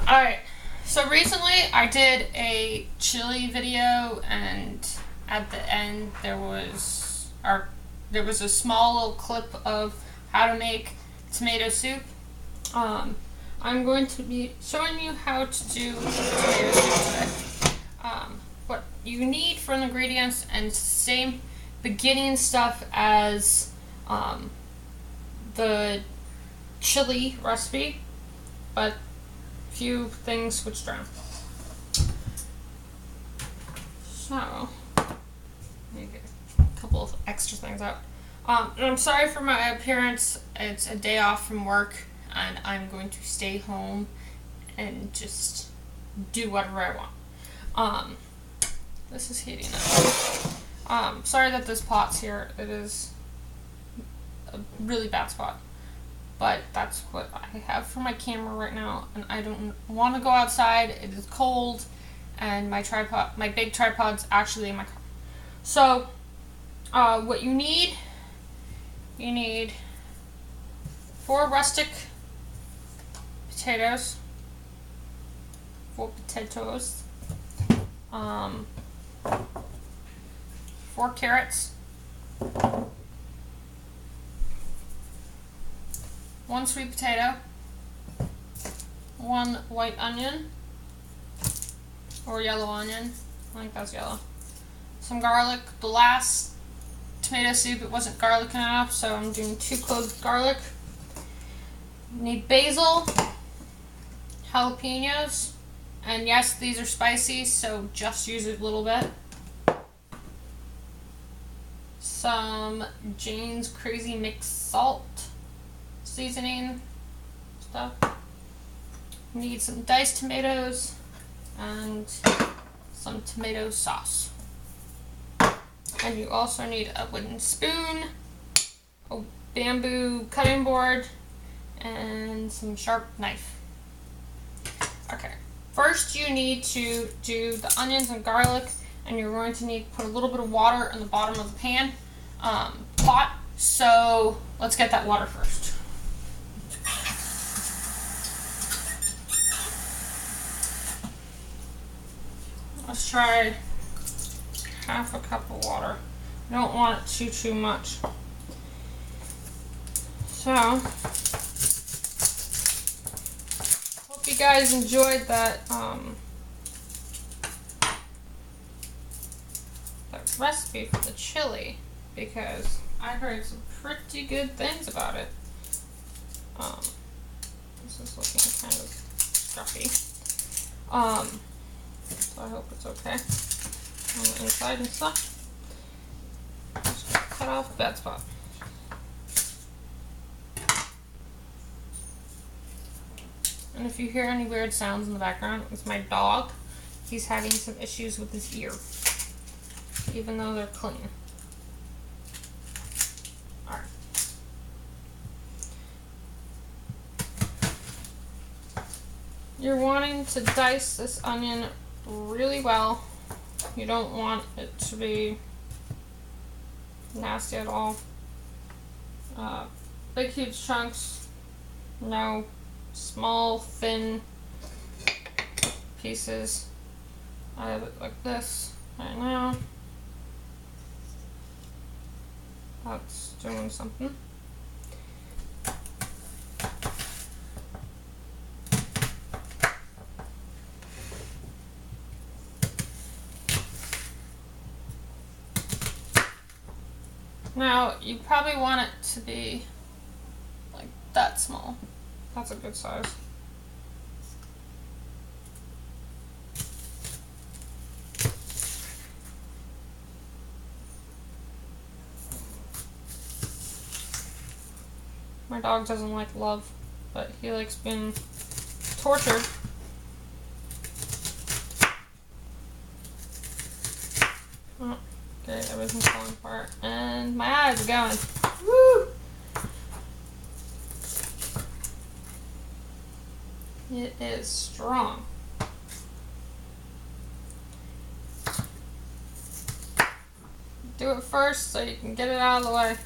Alright, so recently I did a chili video, and at the end there was a small little clip of how to make tomato soup. I'm going to be showing you how to do tomato soup today. What you need for the ingredients, and same beginning stuff as the chili recipe, but few things switched around. So, let me get a couple of extra things out. And I'm sorry for my appearance. It's a day off from work, and I'm going to stay home and just do whatever I want. This is heating up. Sorry that this pot's here. It is a really bad spot. But that's what I have for my camera right now, and I don't want to go outside. It is cold, and my big tripod's actually in my car. So, what you need 4 rustic potatoes, 4 carrots, 1 sweet potato, 1 white onion, or yellow onion, I think that's yellow, some garlic. The last tomato soup, it wasn't garlic enough, so I'm doing 2 cloves of garlic. You need basil, jalapenos, and yes, these are spicy, so just use a little bit. Some Jane's Crazy Mix salt, seasoning stuff. Need some diced tomatoes and some tomato sauce. And you also need a wooden spoon, a bamboo cutting board, and some sharp knife. Okay, first you need to do the onions and garlic, and you're going to need to put a little bit of water in the bottom of the pot. So let's get that water first. Let's try half a cup of water. I don't want it too much. So, hope you guys enjoyed that recipe for the chili, because I heard some pretty good things about it. This is looking kind of stuffy. So I hope it's okay on the inside and stuff. Just cut off that spot. And if you hear any weird sounds in the background, it's my dog. He's having some issues with his ear, even though they're clean. Alright. You're wanting to dice this onion really well. You don't want it to be nasty at all. Big huge chunks, no. Small thin pieces. I have it like this right now. That's doing something. Now, you probably want it to be like that small. That's a good size. My dog doesn't like love, but he likes being tortured. Oh, okay, everything's falling apart, and my eyes are going. Woo! It is strong. Do it first so you can get it out of the way.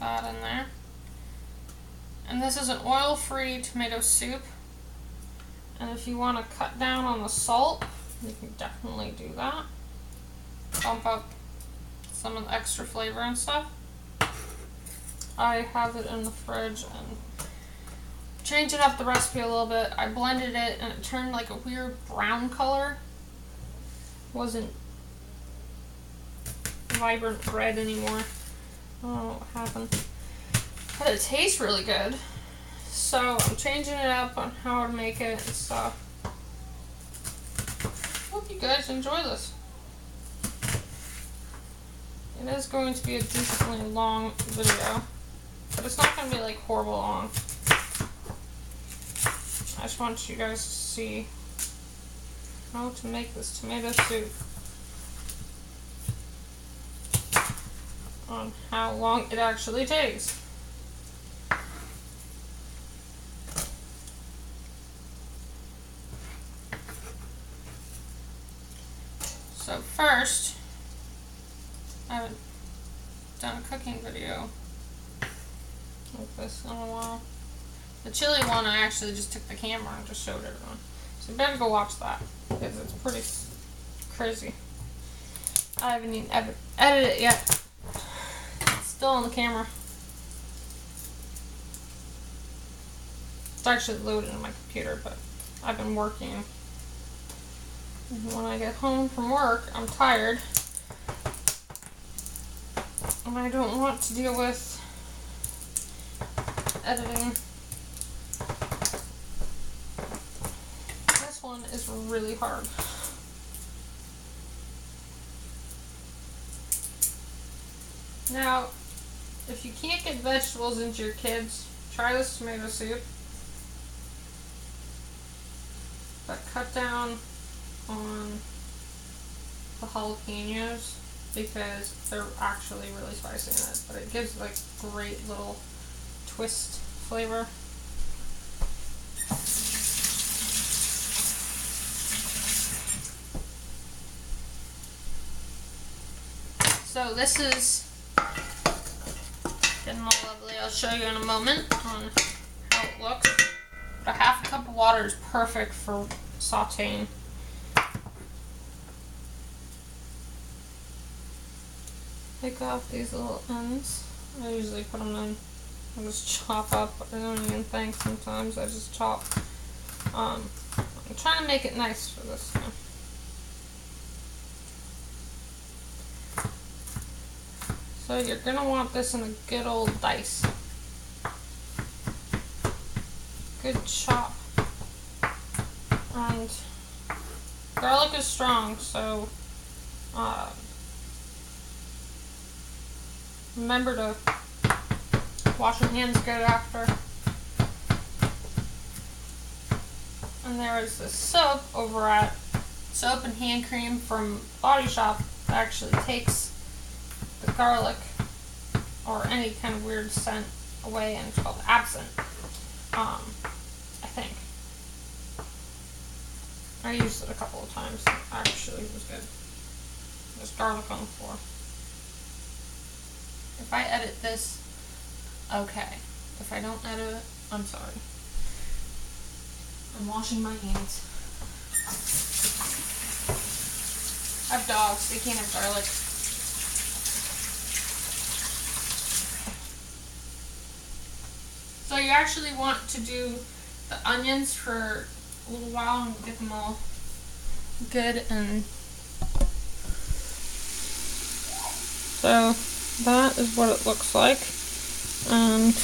that in there. And this is an oil-free tomato soup. And if you want to cut down on the salt, you can definitely do that. Bump up some of the extra flavor and stuff. I have it in the fridge and changing up the recipe a little bit. I blended it and it turned like a weird brown color. Wasn't vibrant red anymore. I don't know what happened. But it tastes really good. So I'm changing it up on how to make it and stuff. Hope you guys enjoy this. It is going to be a decently long video, but it's not going to be like horrible long. I just want you guys to see how to make this tomato soup on how long it actually takes. So first, I haven't done a cooking video like this in a while. The chili one, I actually just took the camera and just showed everyone. So you better go watch that, because it's pretty crazy. I haven't even edited it yet. It's still on the camera. It's actually loaded in my computer, but I've been working. And when I get home from work, I'm tired. And I don't want to deal with editing. This one is really hard. Now, if you can't get vegetables into your kids, try this tomato soup. But cut down on the jalapenos because they're actually really spicy in it, but it gives like great little twist flavor. So this is getting all lovely. I'll show you in a moment on how it looks. But a half a cup of water is perfect for sauteing. Take off these little ends. I usually put them in. I just chop up. I don't even think sometimes. I just chop. I'm trying to make it nice for this time. So you're going to want this in a good old dice. Good chop. And garlic is strong, so remember to wash your hands good after. And there is this soap over at Soap and Hand Cream from Body Shop that actually takes the garlic or any kind of weird scent away, and it's called Absinthe. I think. I used it a couple of times. Actually, it was good. There's garlic on the floor. If I edit this, okay. If I don't edit it, I'm sorry. I'm washing my hands. I have dogs. They can't have garlic. So you actually want to do the onions for a little while and get them all good, and so that is what it looks like. And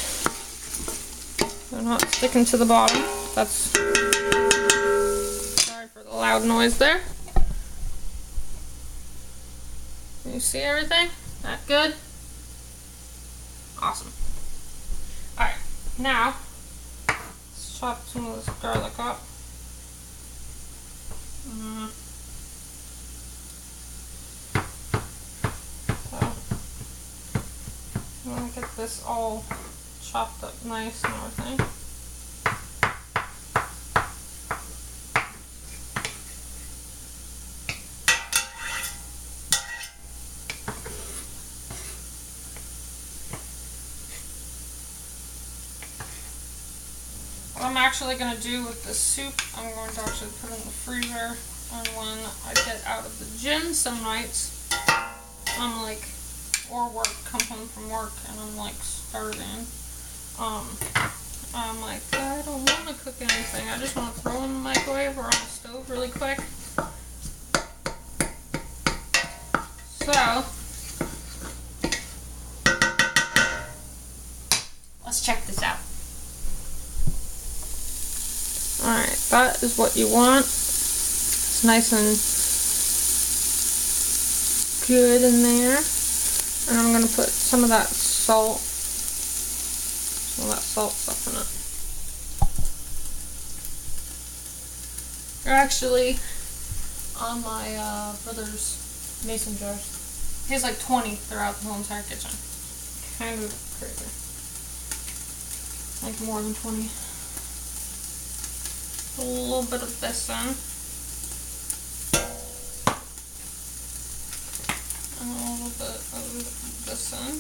they're not sticking to the bottom. That's, sorry for the loud noise there. Can you see everything? That good? Awesome. Alright, now let's chop some of this garlic up. So, I'm going to get this all chopped up nice and everything. I'm actually going to do with the soup, I'm going to actually put it in the freezer. And when I get out of the gym some nights, I'm like, or work, come home from work and I'm like starving. I'm like, I don't want to cook anything. I just want to throw it in the microwave or on the stove really quick. So, let's check this out. Alright, that is what you want. It's nice and good in there. And I'm going to put some of that salt, stuff in it. They're actually on my brother's mason jars. He has like 20 throughout the whole entire kitchen. Kind of crazy. Like more than 20. A little bit of this in. And a little bit of this in.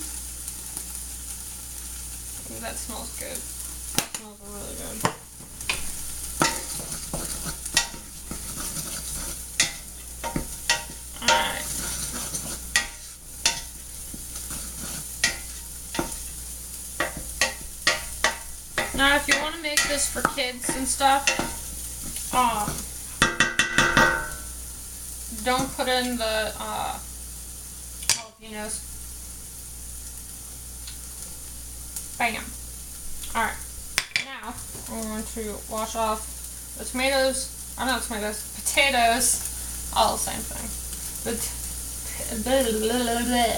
Ooh, that smells good. That smells really good. Alright. Now if you want to make this for kids and stuff, don't put in the jalapenos. Bam. Alright. Now, we're going to wash off the tomatoes, potatoes, all the same thing.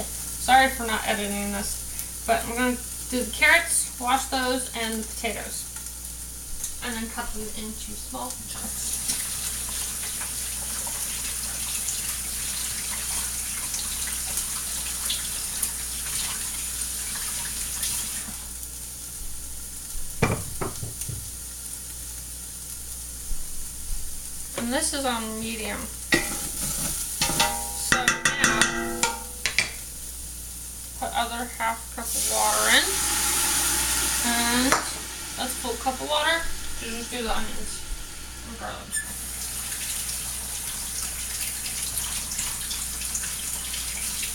Sorry for not editing this, but I'm going to do the carrots, wash those, and the potatoes. And then cut them into small chunks. And this is on medium. So now, put other half cup of water in. And that's full cup of water. Just do the onions and garlic.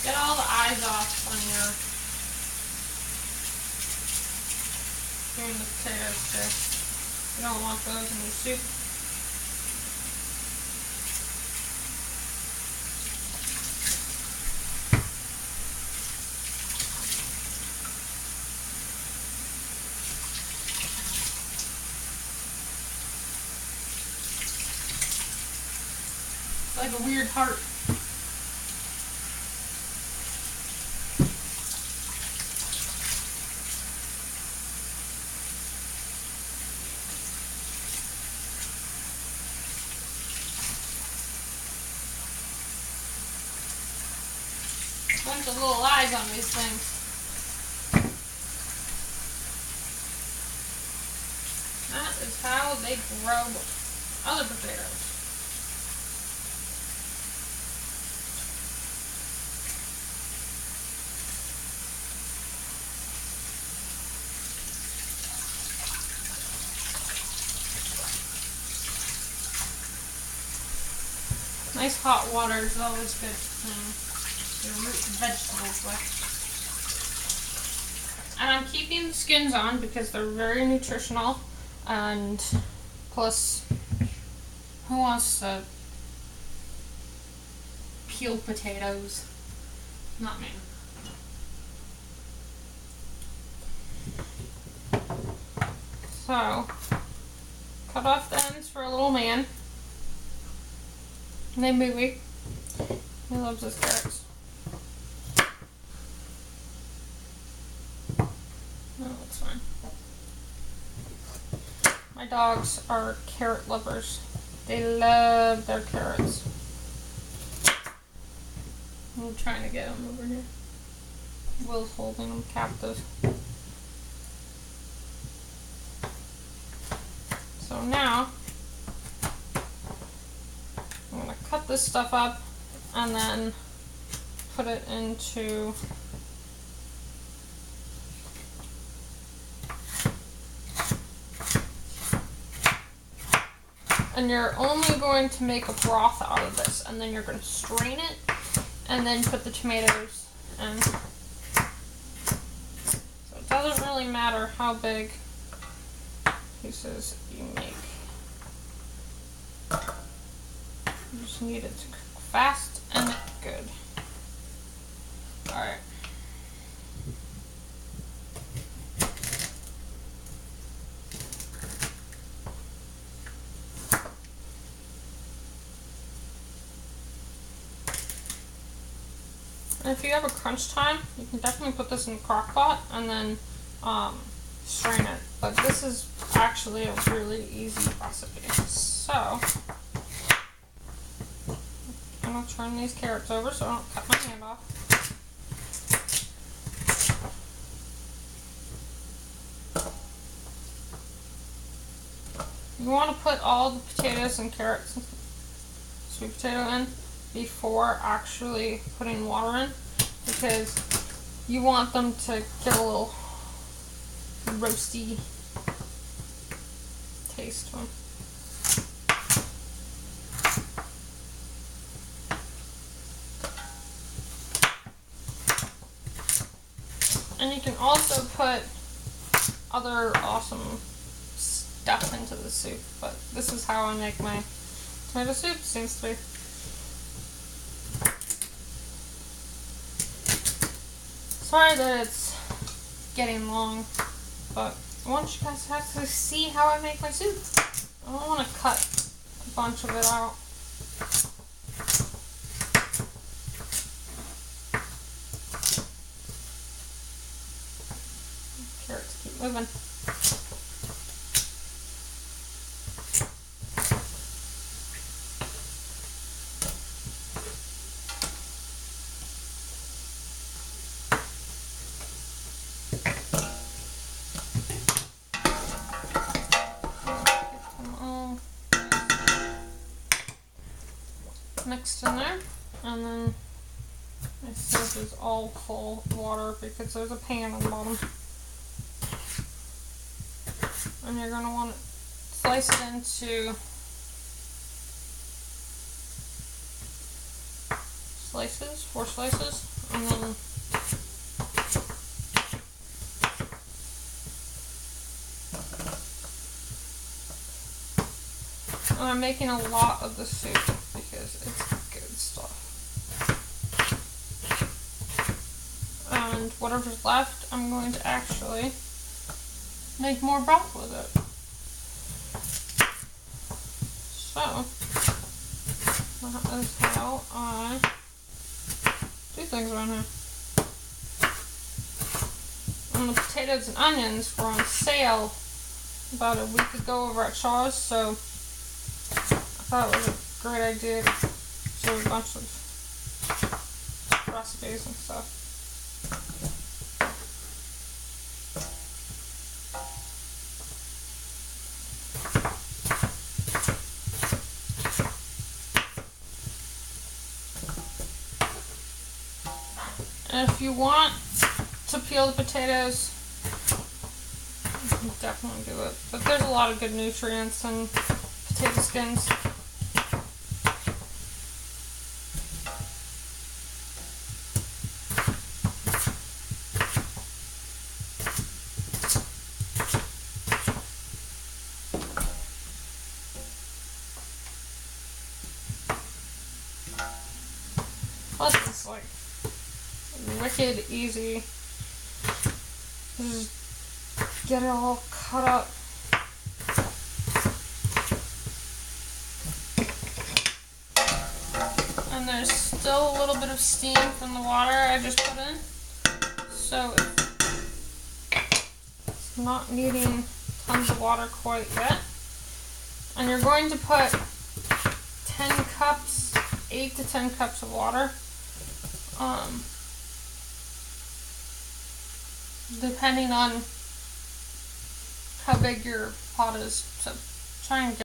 Get all the eyes off when you're doing the potatoes too. You don't want those in your soup. Like a weird heart. Bunch of little eyes on these things. That is how they grow other potatoes. Nice hot water is always good to your root vegetables with. And I'm keeping the skins on because they're very nutritional, and plus, who wants to peel potatoes? Not me. So, cut off the ends for a little man named Movie. He loves his carrots. No, that's fine. My dogs are carrot lovers. They love their carrots. I'm trying to get him over here. Will's holding him captive. So now, I'm going to cut this stuff up and then put it into And you're only going to make a broth out of this, and then you're going to strain it, and then put the tomatoes in. So it doesn't really matter how big pieces you make. You just need it to cook fast and good. Alright. And if you have a crunch time, you can definitely put this in the crock pot and then strain it. But this is actually a really easy recipe. So, I'm going to turn these carrots over so I don't cut my hand off. You want to put all the potatoes and carrots and sweet potato in before actually putting water in, because you want them to get a little roasty taste to them. And you can also put other awesome stuff into the soup, but this is how I make my tomato soup. Seems to be. Sorry that it's getting long, but I want you guys to actually see how I make my soup. I don't want to cut a bunch of it out. Carrots keep moving. Mixed in there, and then my soup is all full of water because there's a pan on the bottom. And you're going to want to slice it into slices, 4 slices, and then I'm making a lot of the soup because it's good stuff. And whatever's left, I'm going to actually make more broth with it. So, that is how I do things around here. And the potatoes and onions were on sale about a week ago over at Shaw's, so I thought it was a great idea to do a bunch of recipes and stuff. And if you want to peel the potatoes, you can definitely do it. But there's a lot of good nutrients in potato skins. Plus, it's like wicked easy. Just get it all cut up. And there's still a little bit of steam from the water I just put in. So it's not needing tons of water quite yet. And you're going to put 10 cups, 8 to 10 cups of water. Depending on how big your pot is. So try and get